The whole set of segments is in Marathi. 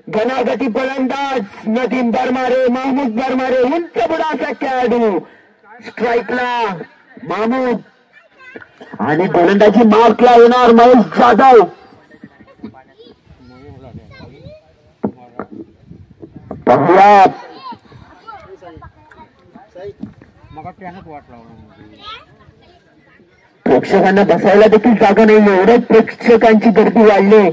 घनागती फलंदाज नदीम बरमारे, महमूद बरमारे, उंच बुडाचा खेळाडू. स्ट्राईकला महमूद आणि गोलंदाजी मार्कला येणार महेश जाधव. पाहूया प्रेक्षकांना बसायला देखील जागा नाही, एवढ्याच प्रेक्षकांची गर्दी वाढली.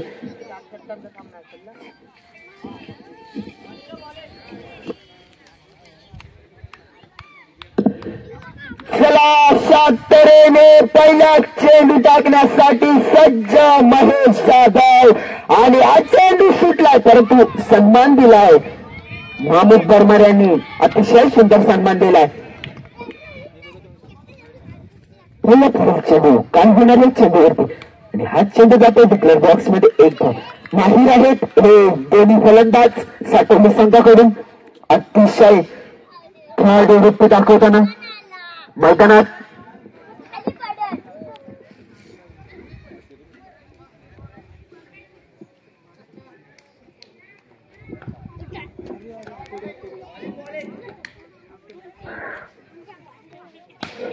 चला अशा तऱ्हेने पहिला चेंडू टाकण्यासाठी सज्ज महेश जाधव आणि हा चेंडू सुटलाय, परंतु सन्मान दिलाय महमूद बर्मर यांनी. अतिशय सुंदर सन्मान दिलाय. पहिला पुढील चेंडू काय होणार आहे चेंडूवरती आणि हा चेंडू जातो डिक्लेअर बॉक्स मध्ये. एक धाव माहीर आहेत हे दोन्ही फलंदाज साठवणे संघाकडून. अतिशय खेळाडू वृत्ती दाखवताना मैदानात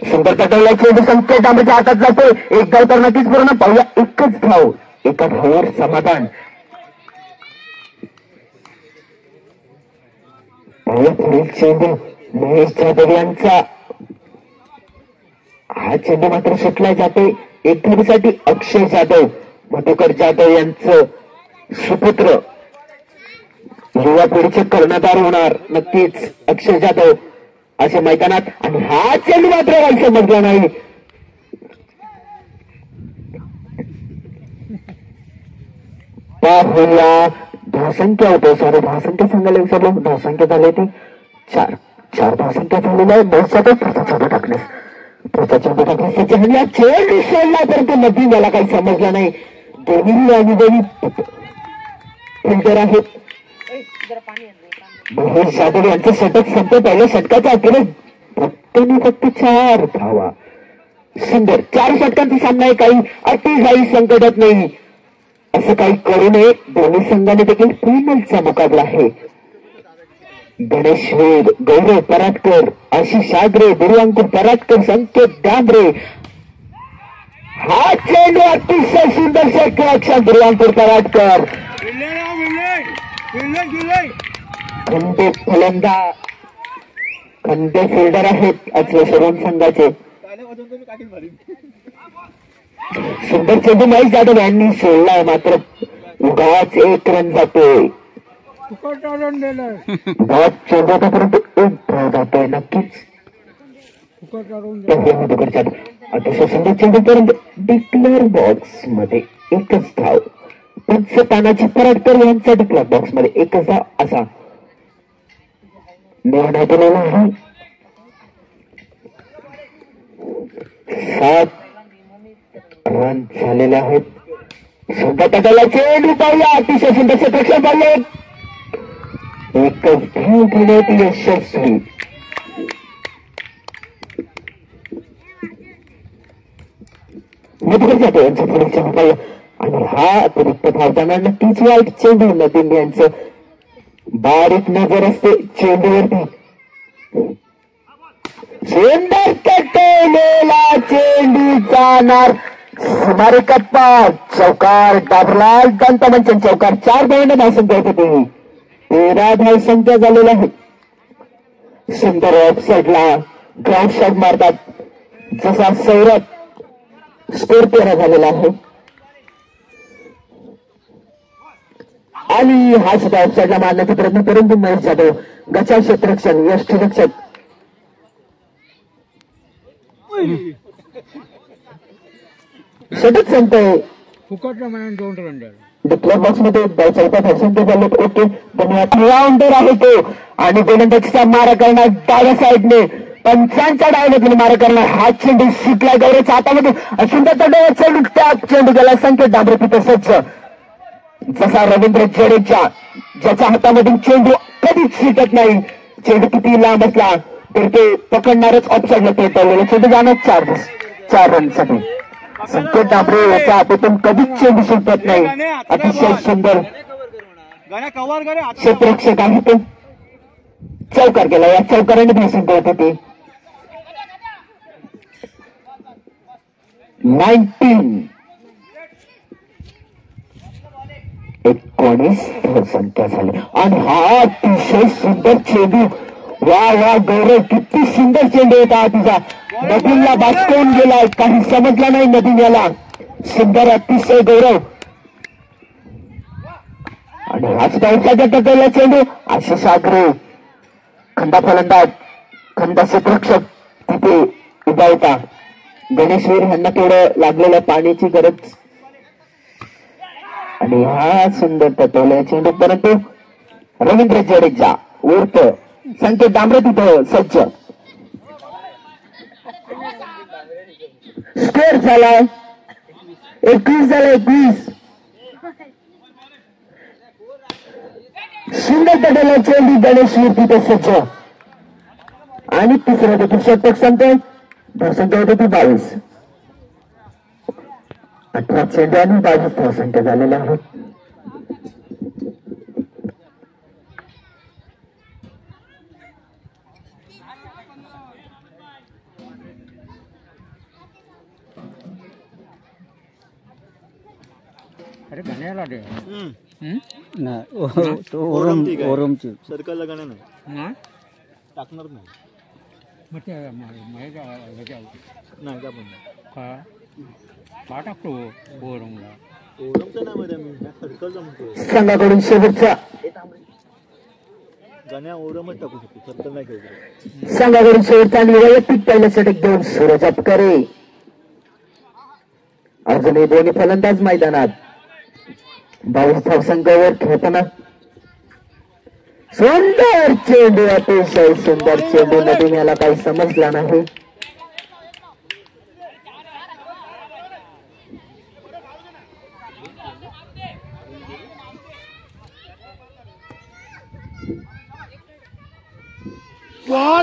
सुंदर पटवला चेंडू संकेत डांबेच्या हातात जातोय. एक धाव तर नक्कीच पूर्ण. पाहूया एकच धाव, एका धावावर समाधान. पाहूया पुढील चेंडू महेश जाधव यांचा. हा चेंडू मात्र सुटला जातोय. एक धावेसाठी अक्षय जाधव, मधुकर जाधव यांचं सुपुत्र, युवा पिढीचे कर्णधार होणार नक्कीच अक्षय जाधव अशा मैदानात. आणि हा चेंडू मात्र काही समजला नाही. पाहूया धावसंख्या होतो, सॉरी धावसंख्या सांगायला विसरलो. धावसंख्या झाली ती 4 धावसंख्या झालेल्या आहे. बहुत सारे पुढचा चेंडू टाकण्यास चेंडू सोडला, परंतु नदी मला काही समजला नाही. दोन्ही अनुभवी फिल्डर आहेत. महेश जाधव यांचं षटक संपलं. पहिल्या षटकाच्या अखेरीस फक्त 4 धावा. सुंदर 4 षटकांचा सामना आहे. काही अटी काही संकटात नाही, असं काही करू नये. दोन्ही संघाने देखील फायनलचा मुकाबला आहे. गणेश वेद, गौरव पराटकर, आशिष आगरे, दुर्वांकुर पराटकर, संकेत डांबरे. हा चेंडू अतिशय सुंदर षटक दुर्वांकुर पराटकर. खंडे फलंदाज, खंडे फिल्डर आहेत अचलेश्वरम संघाचे. सुंदर चेंडू महेश जाधव यांनी सोडलाय, मात्र उगाच 1 रन जातोय. बहुत चेंडू होता परंतु 1 धाव जातोय. नक्कीच अतिशय सुंदर चेंडू परंतु डिक्लेअर बॉक्स मध्ये 1च धाव. पंचतानाजी पराटकर यांचा डिक्लेअर बॉक्स मध्ये 1च धाव असा निर्णय केलेला आहे. 7 रन झालेले आहेत. सुंदर पटाला चेंडू पाहूया. अतिशय सुंदर क्षेत्रक्षण पाहूया. 1च धाव घेण्यात यशस्वी. मधुकर जाधव यांचा पुढील चेंडू पाहूया आणि हा अतिरिक्त धावताना नक्कीच वाईट चेंडू नदीम यांचं. बारीक नजर असते चेंडूवरती. सुंदर तटलेला चेंडू जाणार सुमारे कप्पा. चौकार डाबरलाल दंतमंचन चौकार. 4 धावांना धावसंख्या होती. 13 धावसंख्या झालेल्या आहेत. सुंदर ऑफ साईडला ग्राउंड शॉट मारतात जसा सौरभ. स्कोर 13 झालेला आहे आणि हा सुद्धा ऑफ साईडला मारण्याचा प्रयत्न, परंतु महेश जाधव गचा क्षेत्ररक्षण यष्टीरक्षक षटक संपतोय. डिक्लेअर बॉक्स मध्ये 14 धावसंख्या झालेत. ओके धन्यवाद. राऊंडर आहे तो आणि गोलंदाजीचा मारा करणार डाव्या साईडने. 5च्या डाव्यातून मारा करणार. हा चेंडू सुटला गौरवच्या हातामध्ये. सुंदर तडा चेंडू त्या चेंडू गेला संकेत डांबरे तिथे सज्ज. जसा रवींद्र जडेजा ज्याच्या हातामधून चेंडू कधीच सुटत नाही. चेंडू किती लांब असला तर ते पकडणारच. ऑफसाईडला पेटवलेला चेंडू जाणार 4 रनसाठी. संकेत डांबरे याच्या हातातून कधीच चेंडू सुटत नाही. अतिशय सुंदर क्षेत्ररक्षक आहे तो चौकार केला. या चौकाराने भाषण करत होते. 19 संख्या झाली आणि हा अतिशय सुंदर चेंडू. वा वा गौरव, किती सुंदर चेंडू होता तुझा. नदीमला बाचकवून गेलाय, काही समजला नाही नदीम याला. सुंदर अतिशय गौरव. आणि हाच पावसाच्या टकला चेंडू. आशिष आग्रे खंडा फलंदाज, खंडा क्षेत्ररक्षक तिथे उभा होता. गणेशवीर यांना थोडं लागलेल्या पाण्याची गरज. आणि हा सुंदर टकला चेंडू, परंतु रवींद्र जडेजा उर्फ संकेत दामरे तिथं सज्ज. स्कोर झालाय 21 झाला. 21 सुंदर टकला चेंडू. गणेशवीर तिथे सज्ज. आणि तिसरा देखील षटक संपतोय. धावसंख्या होती ती 22. 18 चेंडू आणि 22 धावसंख्या झालेल्या आहेत. अरे गाण्याला दे नाही तो ओरमची सर्कलला गाणं नाही टाकणार नाही. मग ते नाही का पण का टाकतो ओरमला. ओरमचं नाही मध्ये मी सर्कलचा म्हणतो. संघाकडून शेवटचा गाण्या ओरमच टाकू शकतो, सर्कल नाही खेळतो. संघाकडून शेवटचा आणि वैयक्तिक पहिल्या षटक देऊन सूरज अपकरे. अजूनही दोन्ही फलंदाज मैदानात. 22 धावसंख्येवर खेळताना सुंदर चेंडू. अतिशय सुंदर चेंडू. नदीम याला काही समजला नाही.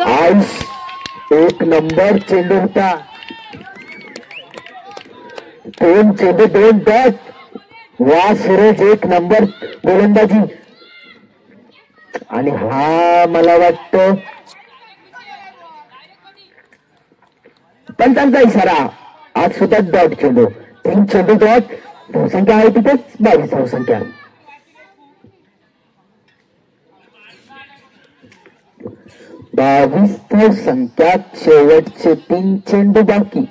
आयुष एक नंबर चेंडू होता. 2 चेंडू 2 डॉट. वा सूरज एक नंबर गोलंदाजी. आणि हा मला वाटतं पंचांचा इशारा. आज सुद्धा डॉट चेंडू. 3 चेंडू डॉट. धावसंख्या आहे तिथेच 22 धावसंख्या. धावसंख्यात शेवटचे 3 चेंडू बाकी.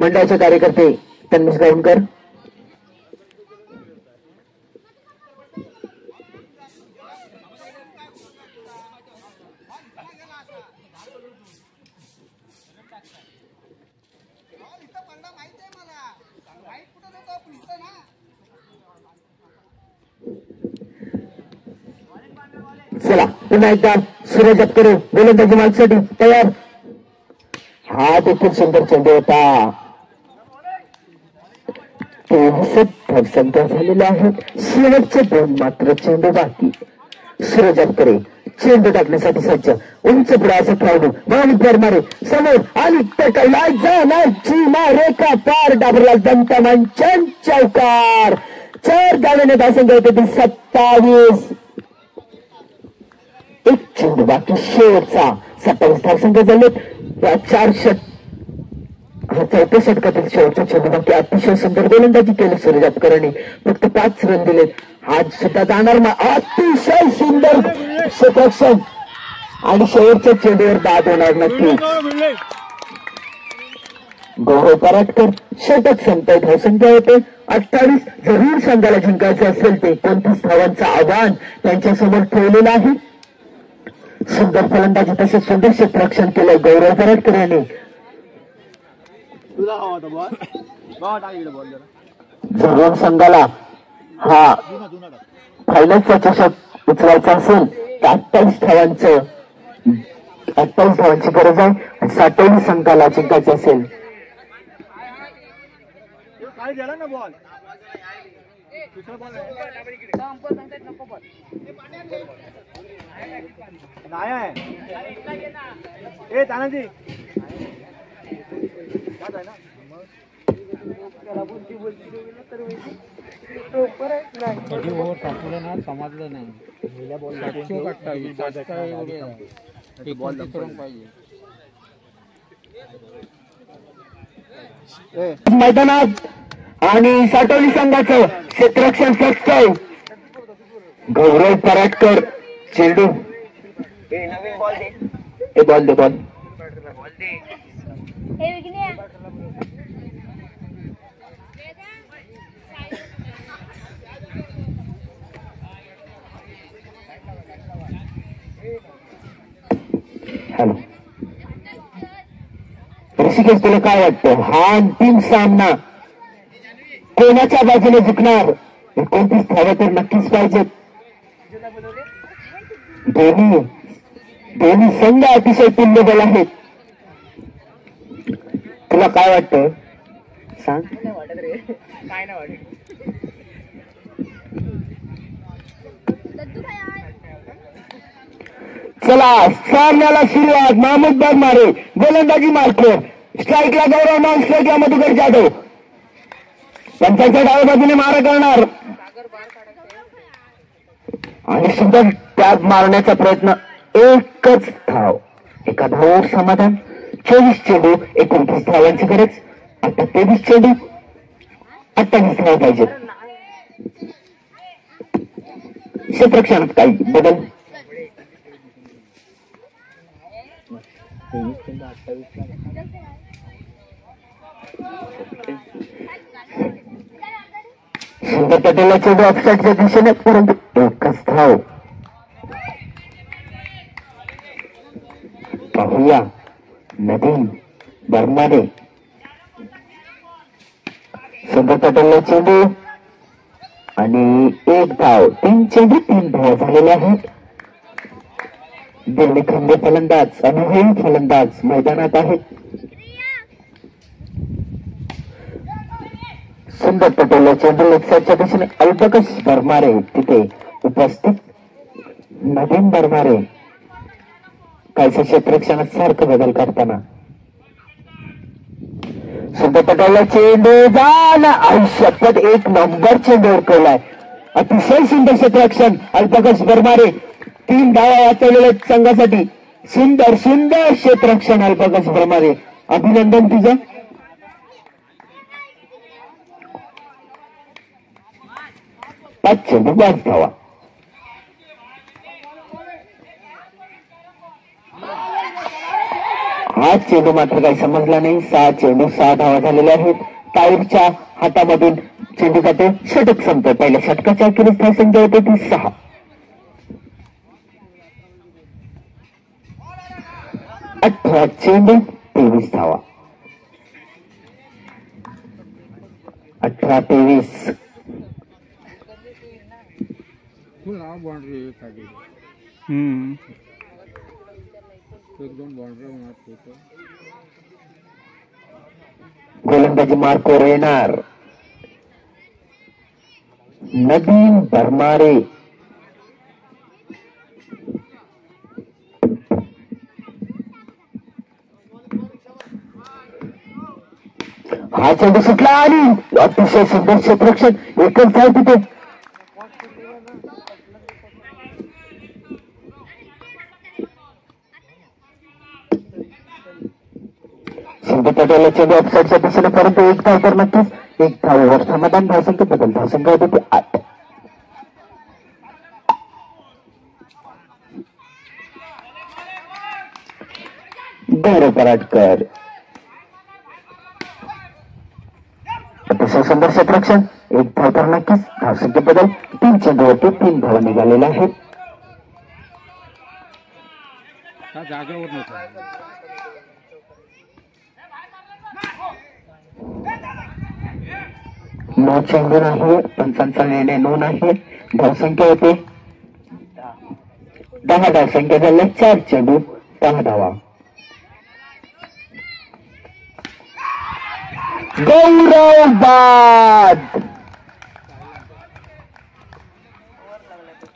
मंडळाचे कार्यकर्ते तन्मेश गावणकर, चला पुन्हा एकदा सूरज अपकरे गोलंदाजी मागसाठी तयार. हा देखील सुंदर चेंडू होता. 23 धावसंख्या झालेल्या आहेत. शेवटचे 2 मात्र चेंडू बाकी. सूरज अपकरे चेंडू टाकण्यासाठी सज्ज. उंच पुढे असं खेळून माणिक मारे समोर आणि टकलाय जाण्याची रेखा पार. डाबरला दंतमंचन चौकार. 4 धावेने धावसंख्या होते ती 27. 1 चेंडू बाकी. शेवटचा 27 धावसंख्या झालेत. या 4 हा 4थ्या षटकातील शेवटचा चेंडू बाकी. अतिशय सुंदर गोलंदाजी केली सूरज अपकरांनी. फक्त 5 रन दिलेत. आज सुद्धा जाणार अतिशय सुंदर क्षेत्ररक्षण आणि शेवटच्या चेंडूवर बाद होणार नक्की. गौरव पराटकर षटक संपतय. धावसंख्या होते 28. जरूर संघाला जिंकायचे असेल ते 29 धावांचं आव्हान त्यांच्यासमोर ठेवलेलं आहे. सुंदर फलंदाजी तसेच सुंदर क्षेत्ररक्षण केलंय गौरव पराटकर यांनी. जरूर संघाला हा फायनलचा चषक उचलायचा असेल तर 28 धावांची गरज आहे. 27 संघाला जिंकायचं असेल. कधी ओव्हर टाकलं ना समजलं नाही. 728 काय एवढे 29 करून पाहिजे. मैदानात आणि साटोली संघाचं क्षेत्ररक्षण सक्षय गौरव पराटकर. चेंडू बॉल दे बॉल. हॅलो ऋषिकेश, तुला काय वाटतं हा अंतिम सामना कोणाच्या बाजूने जिंकणार? 29 धावा तर नक्कीच पाहिजेत. दोन्ही संघ अतिशय तुल्यबळ आहेत. तुला काय वाटतं सांग. चला सामन्याला सुरुवात. महमूद बरमारे गोलंदाजी मार्कर. स्ट्राईकला गौरव, नॉन स्ट्राईकला मधुकर जाधव. पंचांच्या डाव्या बाजूने मारा करणार आणि सुंदर टॅग मारण्याचा प्रयत्न. एकच धाव, एका धावावर समाधान. 24 चेंडू 29 धावांची गरज. आता 23 चेंडू 28 धावा पाहिजे. क्षेत्ररक्षणात काही बदल. सुंदर पटेलला चेंडू ऑफसाईडच्या दिशेने, परंतु एकच धाव. पाहूया नदीम बरमारे. सुंदर पटेलला चेंडू आणि एक धाव. 3 चेंडू 3 धावा झालेले आहेत. दोन्ही खंबे फलंदाज, अनुभवी फलंदाज मैदानात आहेत. सुंदर पटेल चेंडू लेफ्टसाईडच्या दिशेने. अल्बकश बरमारे तिथे उपस्थित. नवीन बरमारे कायचं क्षेत्ररक्षणात सारखं बदल करताना. सुंदर पटेलला चेंडू जाण. आयुष्यात 1 नंबर चेंडू उरकवलाय. अतिशय सुंदर क्षेत्ररक्षण अल्बकश बरमारे. 3 धावा वाचवलेल्या संघासाठी. सुंदर सुंदर क्षेत्ररक्षण अल्बकश बरमारे. अभिनंदन तुझं. चेंडू 5 धावा. हा चेंडू मात्र काही समजला नाही. 6 चेंडू 6 धावा झालेल्या आहेत. टाईरच्या हातामधून चेंडू जातो. षटक संपतो. पहिल्या षटकाच्या अखेरीस धावसंख्या होते ती 6. 18 चेंडू 23 धावा. 18-23. बाउंड्री खाली एकदम बाउंड्री होणार. गोलंदाजी मार्कवर येणार नदीम बरमारे. हा चेंडू सुटला आणि अतिशय सुंदर क्षेत्ररक्षण. एकच धाव तिथे. सुंदर पटेल चेंडू ऑफसाईडच्या दिशेने, परंतु 1 धाव तर नक्कीच. 1 धावावर समाधान. धावसंख्या बदल. धावसंख्या होती 8. गौरव पराटकर. अतिशय सुंदर क्षेत्ररक्षण. 1 धाव तर नक्कीच. धावसंख्या बदल. 3 चेंडूवरती 3 धावा निघालेल्या आहेत. जागेवर नव्हता. नो चेंडू आहे. पंचांचा निर्णय नोंद आहे. धावसंख्या होते 10. धावसंख्या झाल्या 4 चेंडू 10 धावा. गौरव बाद.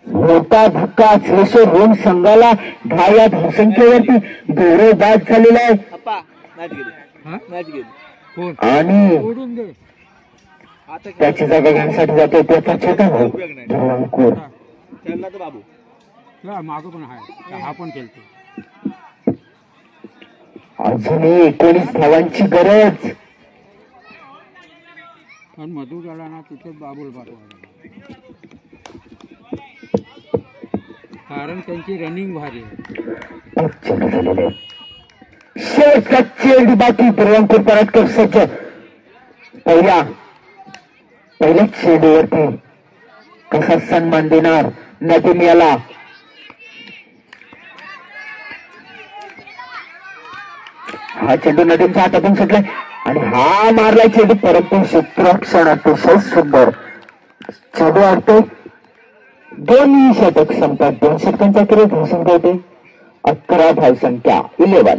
मोठा धक्का असलेश्वर होम संघाला 10 या धावसंख्येवरती गौरव बाद झालेला आहे. आणि त्याची जागा घेण्यासाठी जातो त्याचा छोटा भाऊ ध्रुवांकुर. मागं पण आहे, हा पण खेळतो. अजूनही 19 धावांची गरज. पण मधू गेला ना तिथे बाबुल पाठवा, कारण त्यांची रनिंग भारी आहे. शेवटचा चेंडू बाकी. ध्रुवांकुर पराटकर सज्ज. पहिल्या चेंडूवरती कसा सन्मान देणार नदीम याला. हा चेंडू नदीमच्या हातातून सुटलाय आणि हा मारलाय चेंडू, परंतु क्षेत्ररक्षण अतिशय सुंदर. चेंडू अडतोय. दोन्ही षटक संपतात. 2 षटकांचा किती धावसंख्या होते? 11 धावसंख्या 11.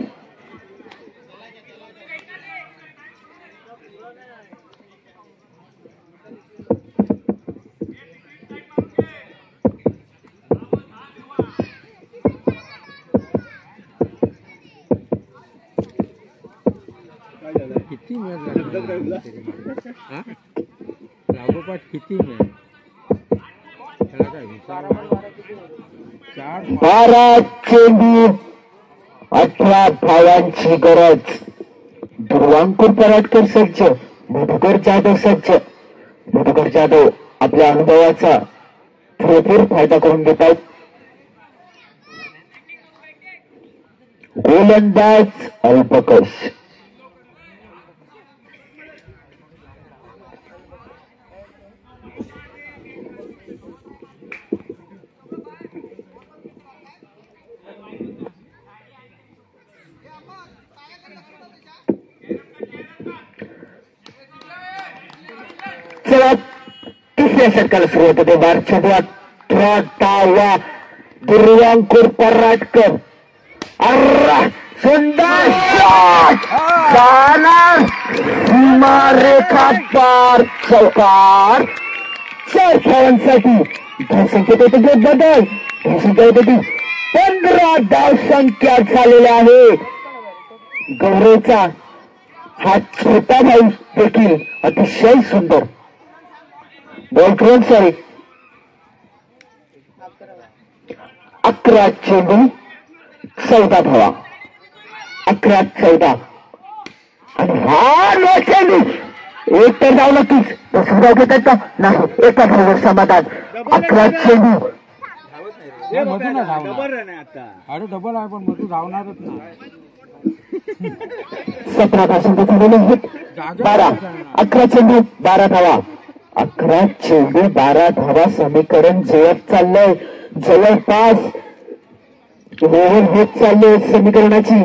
किती लागोपाठ किती वेळ? त्याला काय विचार? 12 चेंडू 18 धावांची गरज. ध्रुवांकुर पराटकर सज्ज. मधुकर जाधव सज्ज. मधुकर जाधव आपल्या अनुभवाचा भरपूर फायदा करून घेत आहेत. गोलंदाज अल्पकश. तिसऱ्या षटकाला सुरुवात होते. 12 चेंडू 18 धावा. ध्रुवांकुर पराटकर. सुंदर शॉट जाणार सीमारेखा पार. चौकार. 4 धावांसाठी धावसंख्येत होते बदल. धावसंख्या होती 15 धावसंख्या झालेल्या आहे. गौरवचा हा छोटा भाऊ देखील अतिशय सुंदर बॉल करून सॉरी. 11 चेंडू 14 धावा. 11-14 आणि हा नो चेंडू. एक तर धाव नक्कीच. दुसरी धाव घेतात का नाही. एका धावावर समाधान. 11 चेंडू. मधू ना धावणार. अरे डबल आहे पण मधू धावणारच नाही. 17 धावसंख्या झालेले आहेत. 11 चेंडू 12 धावा. 11 चेंडू 12 धावा. समीकरण जुळत चाललंय. जवळपास ओव्हर होत चालले समीकरणाची.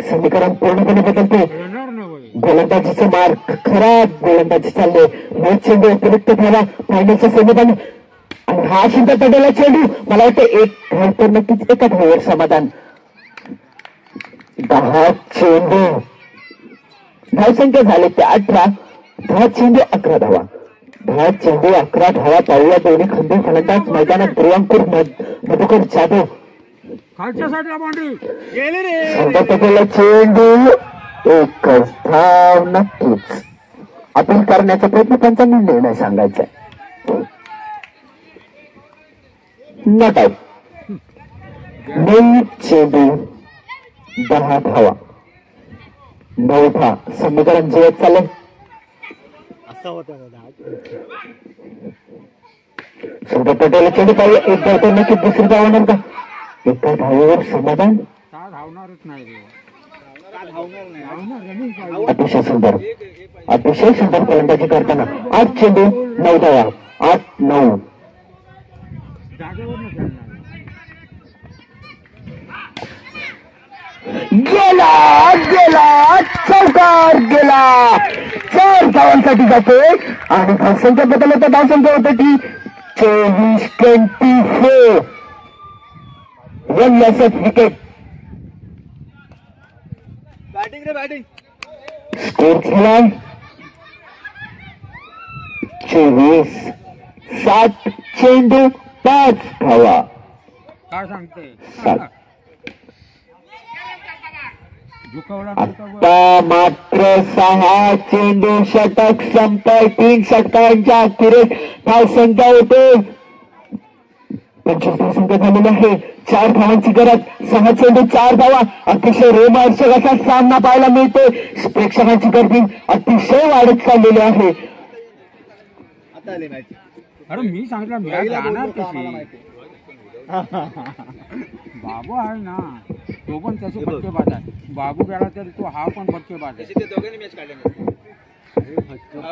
समीकरण पूर्णपणे बदलते. गोलंदाजीचा मार्ग खराब गोलंदाजी चालले. 9 चेंडू अतिरिक्त धावा फायनलच्या सेमीत. आणि हा सुद्धा पडलेला चेंडू. मला वाटतं एक धाव तर नक्कीच एका धावावर समाधान. 10 चेंडू धावसंख्या झाले ते 18. 10 चेंडू 11 धावा. 10 चेंडू 11 धावा. पाहूया दोन्ही खंबीर फलंदाज मैदानात. ध्रुवांकुर मधुकर जाधव. खालच्या साईडला बाउंड्री गेली रे. चेंडू एकच धाव नक्कीच. अपील करण्याचा प्रयत्न त्यांचा निर्णय सांगायचा नट आउट. 9 चेंडू 10 धावा. 9 धाव. समीकरण जुळत चालले. सुंदर पटेल चेंडू पाहूया. एक धाव तर नक्की. दुसरी धाव होणार का? एका धावेवर समाधान. धावणारच नाही. अतिशय सुंदर. अतिशय सुंदर फलंदाजी करताना 8 चेंडू 9 धावा. 8-9. गेला गेला चौकार गेला. 4 धावांसाठी जातोय आणि धावसंख्या बदल होता. धावसंख्या होते ती 24-24. 1 लॉस विकेट. स्कोर झाला 24. 7 चेंडू 5 धावा. काय सांगते? झुकवला आता मात्र 6 चेंडू षटक संपय 3 षटकांच्या अखेरीस धावसंख्या होते 25 धावसंख्या झालेली आहे 4 धावांची गरज 6 चेंडू 4 धावा अतिशय रोमांचक असा सामना पाहायला मिळतोय प्रेक्षकांची गर्दी अतिशय वाढत चाललेली आहे. अरे मी सांगितलं जाणार कशी बाबू आहे ना तो पण त्याचे फटकेबाज आहे बाबू गेला तर तो हा पण फटकेबाज आहे.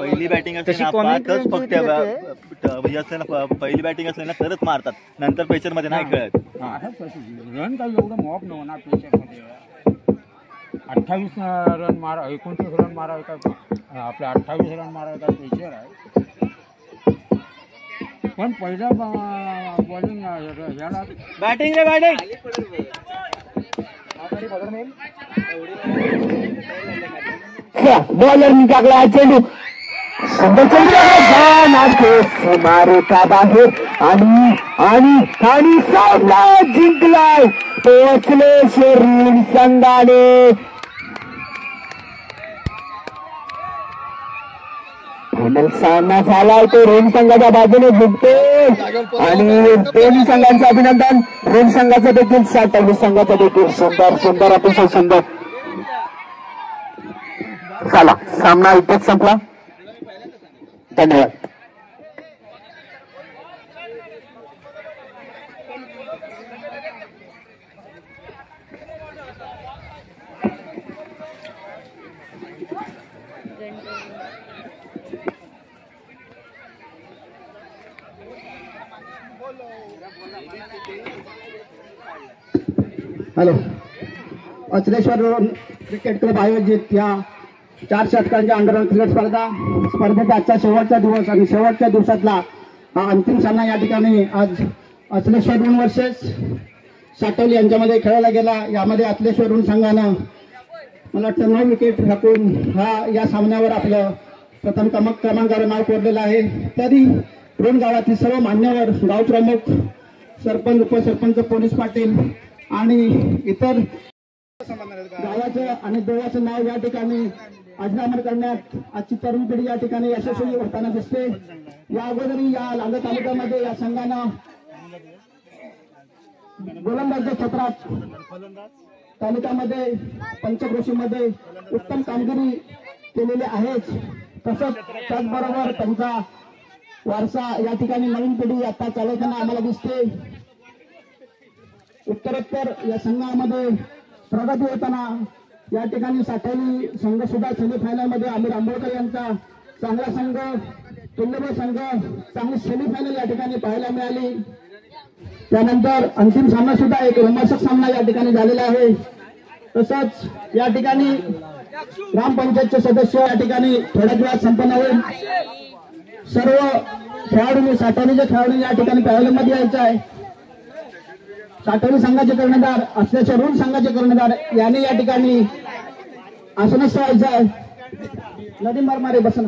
पहिली बॅटिंग असते ना फक्त पहिली बॅटिंग असली ना तरच मारतात नंतर प्रेशर मध्ये नाही खेळत. रन काही एवढं मॉप नव्हणार प्रेशर मध्ये 28 रन मारा 29 रन मारा का आपल्या 28 रन मारा का प्रेशर आहे पण पहिला बॉलिंग याला बॅटिंग रे बॅटिंग बॉलरनी टाकला हा चेंडू मारे का बाहेर आणि सामना जिंकलाय पोहोचले ऋण संघाने. फायनल सामना झालाय तो ऋण संघाच्या बाजूने जिंकतो आणि दोन्ही संघांचं अभिनंदन ऋण संघाचं देखील 27 संघाचं देखील सुंदर अतिशय सुंदर झाला सामना इथेच संपला. धन्यवाद. हॅलो अचलेश्वर क्रिकेट क्लब आयोजित या 4 षटकांच्या अंडर क्रिकेट स्पर्धेचा आजचा शेवटचा दिवस आणि शेवटच्या दिवसातला हा अंतिम सामना या ठिकाणी आज अचलेश्वर ऋण वर्सेस साटवली यांच्यामध्ये खेळला गेला. यामध्ये अचलेश्वर ऋण संघानं मला वाटतं 9 विकेट राखून या सामन्यावर आपलं प्रथम क्रमांकावर नाव कोरलेलं आहे. तरी ऋण गावातील सर्व मान्यवर गावप्रमुख सरपंच उपसरपंच पोलीस पाटील आणि इतर गावाचं आणि देवाचं नाव या ठिकाणी अजरामर करण्यात आजची तरुण पिढी या ठिकाणी यशस्वी होताना दिसते. या अगोदरही या लांजा तालुक्यामध्ये या संघानं गोलंदाज क्षेत्रात तालुक्यामध्ये पंचक्रोशीमध्ये उत्तम कामगिरी केलेली आहेच. तसंच त्याचबरोबर त्यांचा वारसा या ठिकाणी नवीन पिढी आता चालवताना आम्हाला दिसते. उत्तरोत्तर या संघामध्ये प्रगती होताना या ठिकाणी साठवली संघ सुद्धा सेमीफायनल मध्ये आमिर आंबोळकर यांचा चांगला संघ तुल्यबळ संघ चांगली सेमीफायनल या ठिकाणी पाहायला मिळाली. त्यानंतर अंतिम सामना सुद्धा एक रोमांचक सामना या ठिकाणी झालेला आहे. तसंच या ठिकाणी ग्रामपंचायतचे सदस्य या ठिकाणी थोड्याच वेळात संपन्न होईल. सर्व खेळाडूंनी साठवणीचे खेळाडू या ठिकाणी पॅव्हलियनमध्ये यायचं आहे. साठवणी संघाचे कर्णधार असल्याच्या ऋण संघाचे कर्णधार यांनी या ठिकाणी आसनस्थ व्हायचं आहे. नदी मारमारे बसन